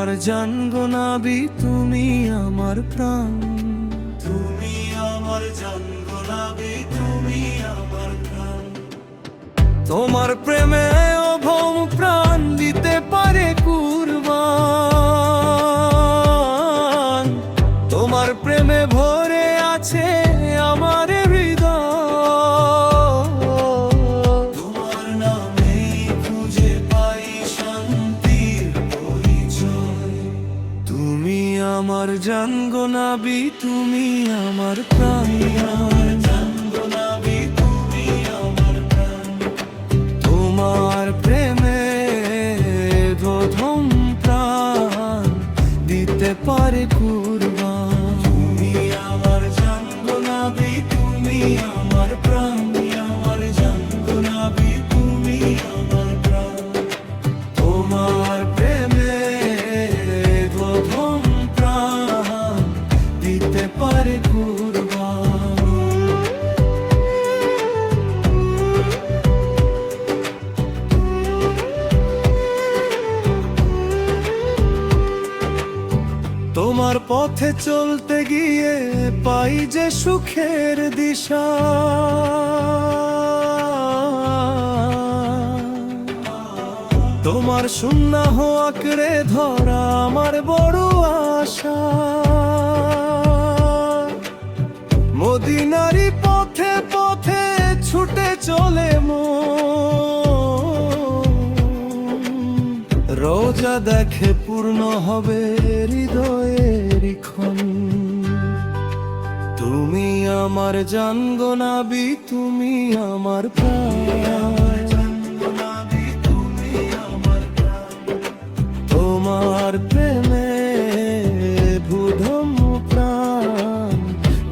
আমার জান গো নবী, তুমি আমার প্রাণ। তুমি আমার জান গো নবী, তুমি আমার প্রাণ। তোমার প্রেমে অভম প্রাণ দিতে পারে কুরবান। তোমার প্রেমে ভরে আছে আমার হৃদয়। তোমার নামে খুঁজে পাই শান্তির পরিচয়। তুমি আমার জান গো নবী, তুমি আমার প্রাণ। আমার জান গো নবী, তুমি আমার প্রাণ। তোমার প্রেমে প্রথম প্রাণ দিতে পারে কুরবান। তুমি আমার জান গো নবী, তুমি আমার প্রাণ। আমার জান গো নবী, তুমি আমার প্রাণ। তোমার প্রেমে প্রথম প্রাণ দিতে পারে কুরবান। তোমার পথে চলতে গিয়ে পাই যে সুখের দিশা। তোমার সুন্নাহ আঁকড়ে ধরা আমার বড় আশা। মদিনারি পথে পথে ছুটে চলে রোজা দেখে পূর্ণ হবে হৃদয়ের ক্ষণ। তুমি আমার জান গো নবী, তুমি আমার প্রাণ। তোমার প্রেমে প্রথম প্রাণ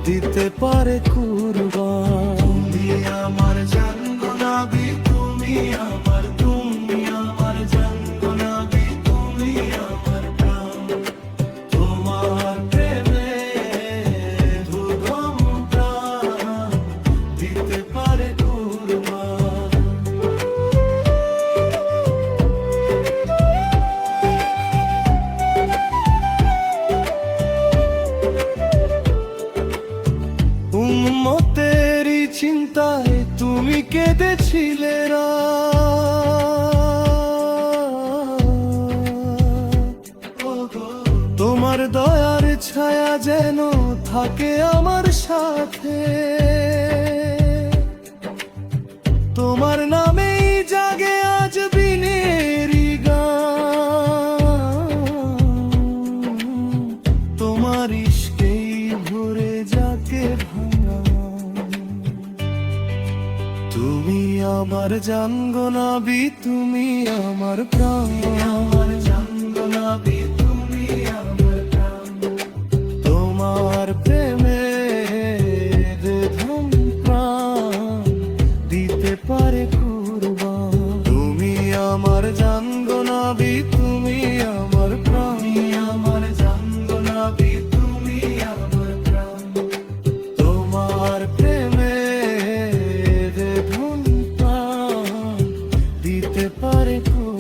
দিতে পারে কুরবান। তুমি আমার জান গো নবী, তুমি আমার, তুমি আমার জান গো নবী, তুমি আমার প্রাণ। তোমার প্রেমে প্রথম প্রাণ দিতে পারে কুরবান। উম্মতেরই চিন্তায় তুমি কেঁদেছিলে তোমার দয়ার ছায়া যেন থাকে আমার সাথে। তোমার নামেই জাগে আজ বিনেরি গান। তোমার ইশকেই ভরে যাকে ভাঙা। তুমি আমার জান গো নবী, তুমি আমার প্রাণ। আমার জান গো নবী, তুমি আমার প্রাণ। তোমার প্রেমে প্রথম প্রাণ দিতে পারে কুরবান। তুমি আমার জান গো নবী, তুমি আমার প্রাণ। আমার জান গো নবী, তুমি আমার প্রাণ। তোমার প্রেমে প্রথম প্রাণ দিতে পারে কুরবান।